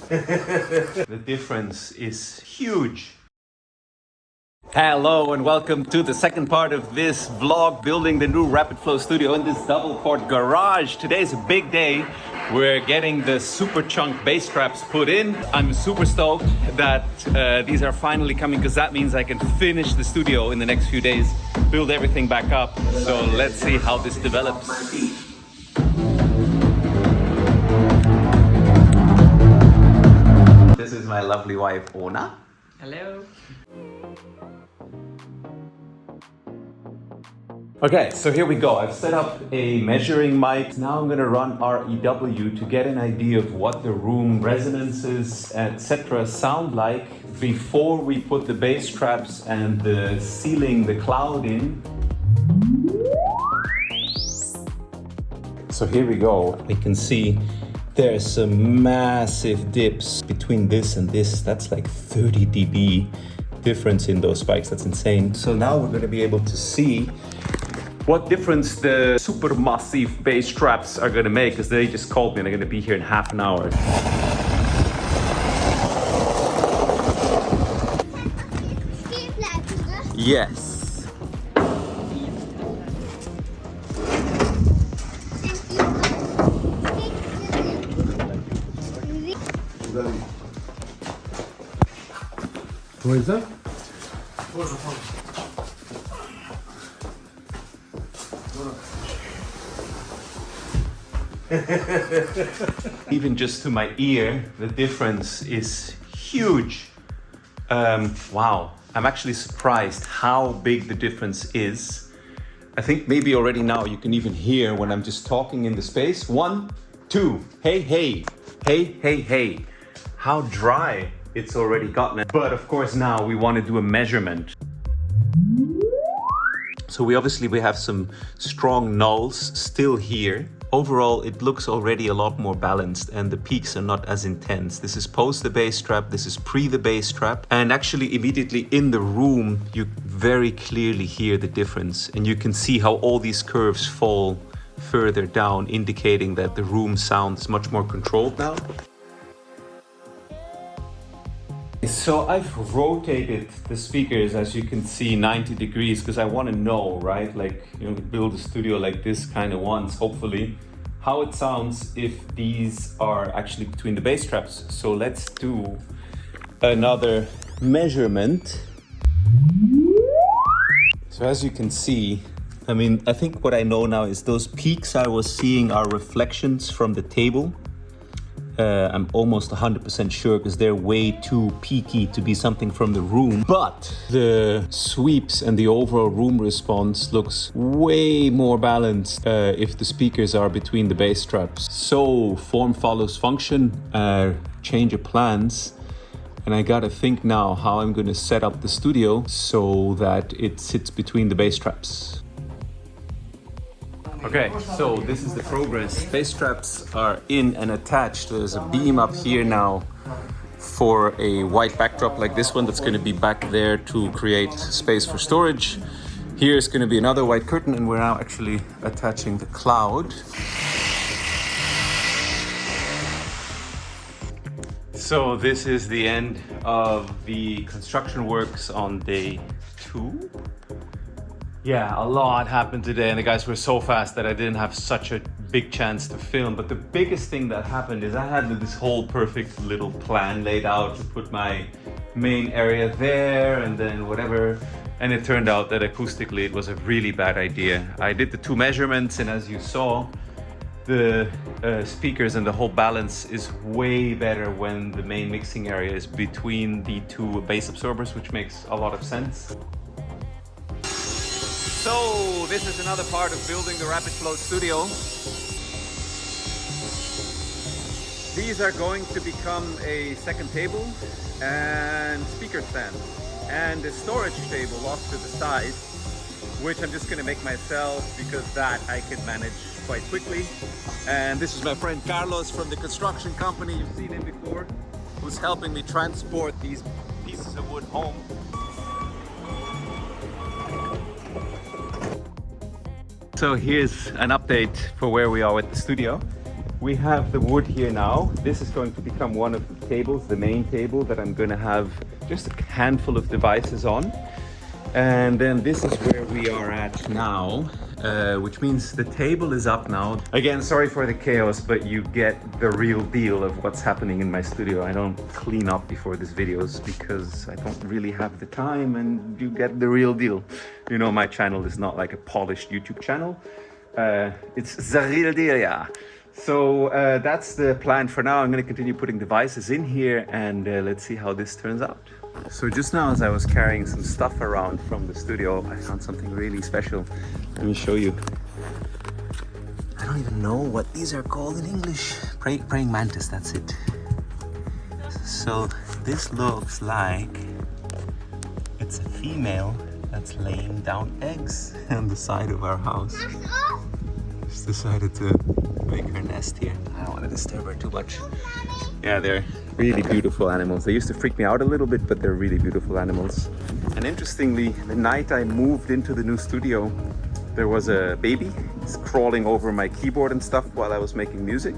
The difference is huge. Hello and welcome to the second part of this vlog, building the new Rapid Flow studio in this double port garage. Today's a big day. We're getting the Superchunk Basstraps put in. I'm super stoked that these are finally coming, because that means I can finish the studio in the next few days, build everything back up. So let's see how this develops. This is my lovely wife, Ona. Hello. Okay, so here we go. I've set up a measuring mic. Now I'm gonna run REW to get an idea of what the room resonances, etc. sound like before we put the bass traps and the ceiling, the cloud in. So here we go. We can see there's some massive dips between this and this. That's like 30 dB difference in those spikes. That's insane. So now we're gonna be able to see what difference the super massive bass traps are gonna make, because they just called me and they're gonna be here in half an hour. Yes. What is that? Even just to my ear, the difference is huge. Wow, I'm actually surprised how big the difference is. I think maybe already now you can even hear when I'm just talking in the space. 1, 2, hey, hey, hey, hey, hey. How dry it's already gotten. But of course now we want to do a measurement. So we have some strong nulls still here. Overall, it looks already a lot more balanced and the peaks are not as intense. This is post the bass trap, this is pre the bass trap. And actually immediately in the room, you very clearly hear the difference. And you can see how all these curves fall further down, indicating that the room sounds much more controlled now. So I've rotated the speakers, as you can see, 90 degrees, because I want to know, right? Like, you know, build a studio like this kind of once, hopefully, how it sounds if these are actually between the bass traps. So let's do another measurement. So as you can see, I mean, I think what I know now is those peaks I was seeing are reflections from the table. I'm almost 100% sure, because they're way too peaky to be something from the room. But the sweeps and the overall room response looks way more balanced if the speakers are between the bass traps. So form follows function, change of plans. And I gotta think now how I'm gonna set up the studio so that it sits between the bass traps. Okay, so this is the progress. Bass traps are in and attached. There's a beam up here now for a white backdrop like this one that's going to be back there to create space for storage. Here's going to be another white curtain, and we're now actually attaching the cloud. So this is the end of the construction works on day 2. Yeah, a lot happened today, and the guys were so fast that I didn't have such a big chance to film. But the biggest thing that happened is I had this whole perfect little plan laid out to put my main area there and then whatever. And it turned out that acoustically it was a really bad idea. I did the 2 measurements, and as you saw, the speakers and the whole balance is way better when the main mixing area is between the 2 bass absorbers, which makes a lot of sense. So this is another part of building the Rapid Flow studio. These are going to become a second table and speaker stand and a storage table off to the side, which I'm just going to make myself, because that I can manage quite quickly. And this is my friend Carlos from the construction company. You've seen him before, who's helping me transport these pieces of wood home. So here's an update for where we are with the studio. we have the wood here now. This is going to become one of the tables, the main table that I'm going to have just a handful of devices on. And then this is where we are at now, which means the table is up now. Again, sorry for the chaos, but you get the real deal of what's happening in my studio. I don't clean up before these videos because I don't really have the time, and you get the real deal. You know, my channel is not like a polished YouTube channel. It's the real deal, yeah. So that's the plan for now. I'm going to continue putting devices in here, and let's see how this turns out. So just now, as I was carrying some stuff around from the studio, I found something really special. Let me show you. I don't even know what these are called in English. Praying mantis, that's it. So this looks like it's a female that's laying down eggs on the side of our house. Just decided to make her nest here. I don't want to disturb her too much. Yeah, they're really beautiful animals. They used to freak me out a little bit, but they're really beautiful animals. And interestingly, the night I moved into the new studio, there was a baby crawling over my keyboard and stuff while I was making music.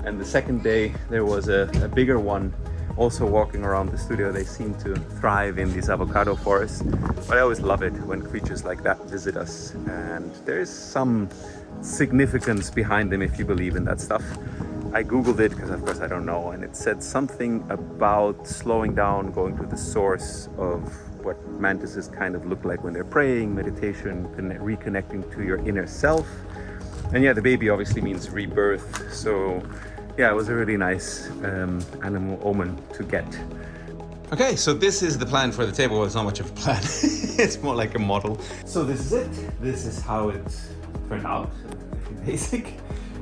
And the second day, there was a bigger one also walking around the studio. They seem to thrive in these avocado forests. But I always love it when creatures like that visit us. And there's some significance behind them if you believe in that stuff. I googled it because of course I don't know, and it said something about slowing down, going to the source of what mantises kind of look like when they're praying, meditation, reconnecting to your inner self. And yeah, the baby obviously means rebirth. So yeah, it was a really nice animal omen to get. Okay, so this is the plan for the table. Well, it's not much of a plan. It's more like a model. So this is it. This is how it turned out, basic.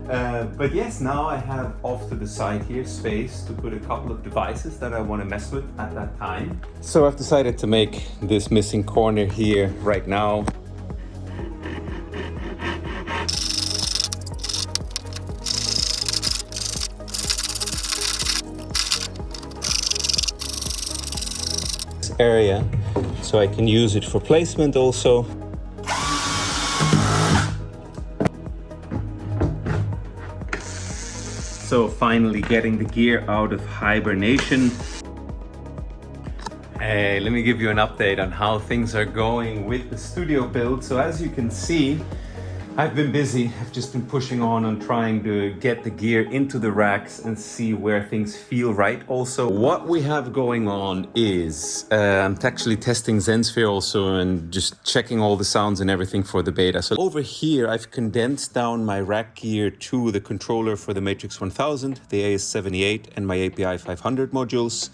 But yes, now I have off to the side here space to put a couple of devices that I want to mess with at that time. So I've decided to make this missing corner here right now. This area, so I can use it for placement also. So finally getting the gear out of hibernation. Hey, let me give you an update on how things are going with the studio build. So as you can see, I've been busy. I've just been pushing on trying to get the gear into the racks and see where things feel right. Also, what we have going on is I'm actually testing Zensphere also and just checking all the sounds and everything for the beta. So over here, I've condensed down my rack gear to the controller for the Matrix 1000, the AS78 and my API 500 modules.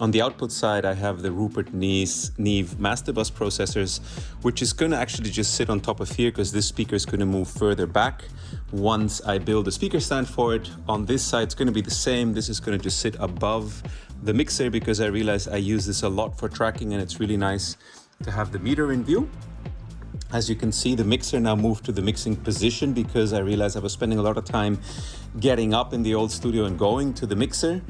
On the output side, I have the Rupert Neve Master Bus processors, which is going to actually just sit on top of here because this speaker is going to move further back once I build a speaker stand for it. On this side, it's going to be the same. This is going to just sit above the mixer because I realize I use this a lot for tracking and it's really nice to have the meter in view. As you can see, the mixer now moved to the mixing position because I realized I was spending a lot of time getting up in the old studio and going to the mixer.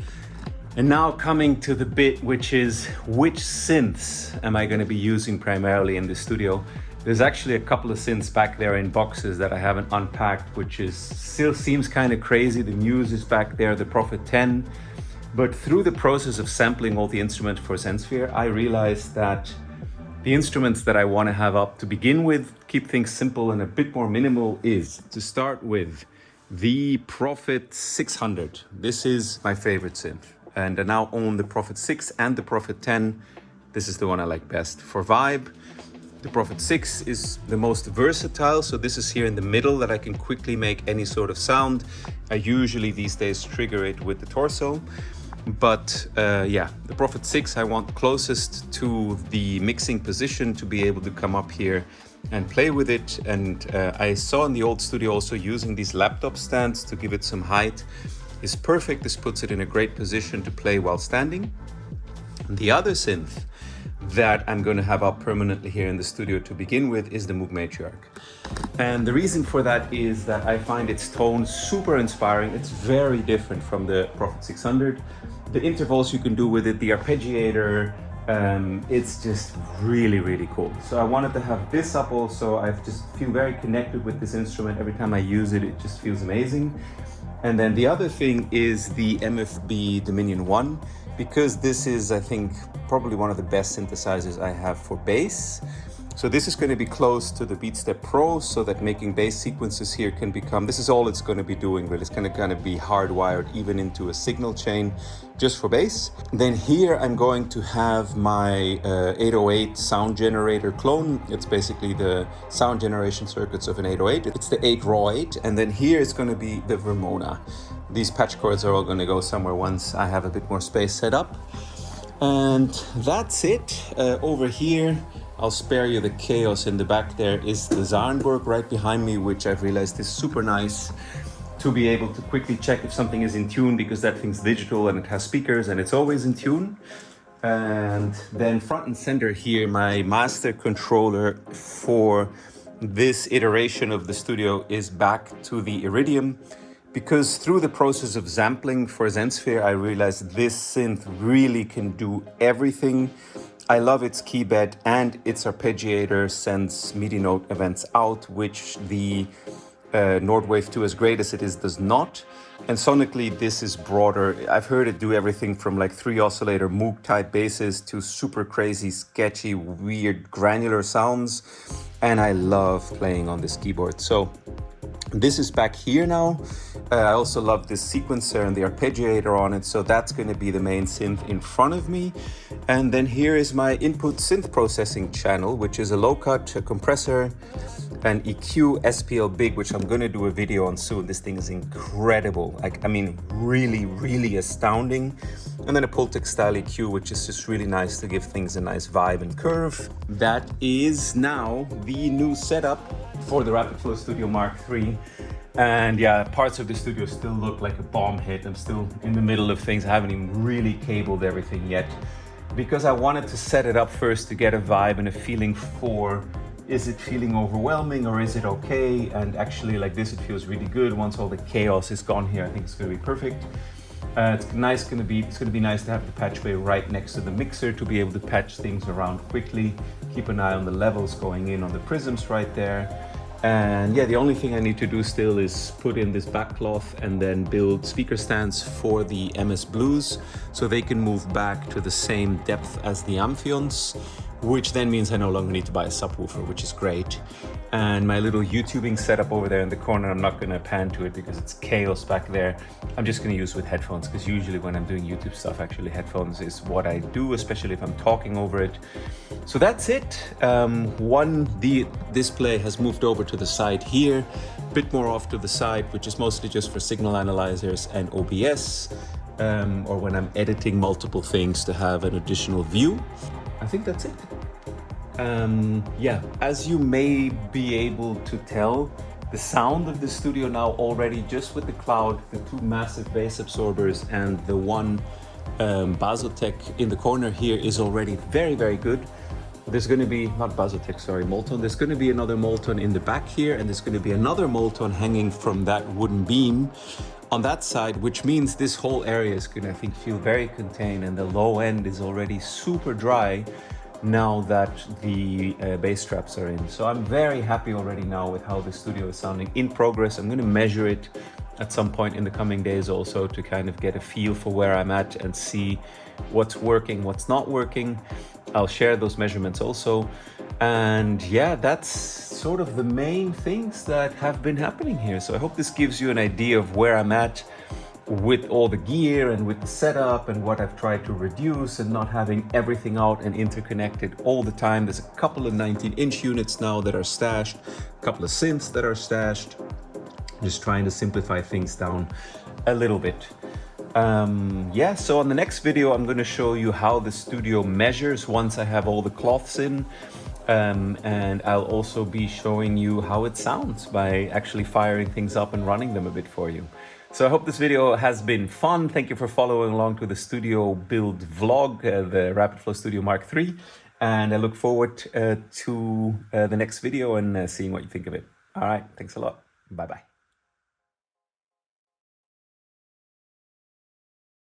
And now coming to the bit, which is which synths am I going to be using primarily in the studio? There's actually a couple of synths back there in boxes that I haven't unpacked, which is still seems kind of crazy. The Muse is back there, the Prophet 10. But through the process of sampling all the instruments for Zensphere, I realized that the instruments that I want to have up to begin with, keep things simple and a bit more minimal, is to start with the Prophet 600. This is my favorite synth. And I now own the Prophet 6 and the Prophet 10. This is the one I like best. For vibe, the Prophet 6 is the most versatile. So this is here in the middle that I can quickly make any sort of sound. I usually these days trigger it with the torso. But yeah, the Prophet 6 I want closest to the mixing position to be able to come up here and play with it. And I saw in the old studio also using these laptop stands to give it some height is perfect. This puts it in a great position to play while standing. The other synth that I'm going to have up permanently here in the studio to begin with is the Moog Matriarch. And the reason for that is that I find its tone super inspiring. It's very different from the Prophet 600. The intervals you can do with it, the arpeggiator, It's just really, really cool. So I wanted to have this up also. I just feel very connected with this instrument. Every time I use it, it just feels amazing. And then the other thing is the MFB Dominion 1, because this is, I think, probably one of the best synthesizers I have for bass. So this is going to be close to the BeatStep Pro, so that making bass sequences here can become, this is all it's going to be doing, really. It's going to kind of be hardwired even into a signal chain just for bass. Then here I'm going to have my 808 sound generator clone. It's basically the sound generation circuits of an 808. It's the 8 Raw 8. And then here it's going to be the Vermona. These patch cords are all going to go somewhere once I have a bit more space set up. And that's it. Over here, I'll spare you the chaos. In the back there is the Zarnburg right behind me, which I've realized is super nice to be able to quickly check if something is in tune, because that thing's digital and it has speakers and it's always in tune. And then front and center here, my master controller for this iteration of the studio is back to the Iridium, because through the process of sampling for Zensphere, I realized this synth really can do everything. I love its keybed, and its arpeggiator sends MIDI note events out, which the Nordwave 2, as great as it is, does not. And sonically, this is broader. I've heard it do everything from like 3 oscillator Moog type basses to super crazy, sketchy, weird, granular sounds. And I love playing on this keyboard. So this is back here now. I also love this sequencer and the arpeggiator on it, so that's going to be the main synth in front of me. And then here is my input synth processing channel, which is a low cut, a compressor, an EQ, SPL Big, which I'm going to do a video on soon. This thing is incredible. Like, I mean, really, really astounding. And then a Pultec style EQ, which is just really nice to give things a nice vibe and curve. That is now the new setup for the Rapid Flow Studio Mark III. And yeah, parts of the studio still look like a bomb hit. I'm still in the middle of things. I haven't even really cabled everything yet, because I wanted to set it up first to get a vibe and a feeling for, is it feeling overwhelming or is it okay? And actually, like this, it feels really good. Once all the chaos is gone here, I think it's going to be perfect. It's going to be nice to have the patchway right next to the mixer to be able to patch things around quickly. Keep an eye on the levels going in on the prisms right there. And yeah, the only thing I need to do still is put in this backcloth and then build speaker stands for the MS Blues, so they can move back to the same depth as the Amphions, which then means I no longer need to buy a subwoofer, which is great. And my little YouTubing setup over there in the corner, I'm not going to pan to it because it's chaos back there. I'm just going to use with headphones, because usually when I'm doing YouTube stuff, actually headphones is what I do, especially if I'm talking over it. So that's it. The display has moved over to the side here, a bit more off to the side, which is mostly just for signal analyzers and OBS, or when I'm editing multiple things to have an additional view. I think that's it. Yeah, as you may be able to tell, the sound of the studio now already, just with the cloud, the 2 massive bass absorbers and the one Basotec in the corner here, is already very, very good. There's going to be, not Basotec, sorry, Molton. There's going to be another Molton in the back here, and there's going to be another Molton hanging from that wooden beam on that side, which means this whole area is going to, I think, feel very contained, and the low end is already super dry now that the Basstraps are in. So I'm very happy already now with how the studio is sounding in progress. I'm going to measure it at some point in the coming days also to kind of get a feel for where I'm at and see what's working, what's not working. I'll share those measurements also. And yeah, that's sort of the main things that have been happening here. So I hope this gives you an idea of where I'm at with all the gear and with the setup and what I've tried to reduce, and not having everything out and interconnected all the time. There's a couple of 19-inch units now that are stashed, a couple of synths that are stashed, just trying to simplify things down a little bit. Yeah, so on the next video, I'm going to show you how the studio measures once I have all the cloths in. And I'll also be showing you how it sounds by actually firing things up and running them a bit for you. So I hope this video has been fun. Thank you for following along to the studio build vlog, the Rapid Flow Studio Mark III. And I look forward to the next video and seeing what you think of it. All right, thanks a lot. Bye-bye.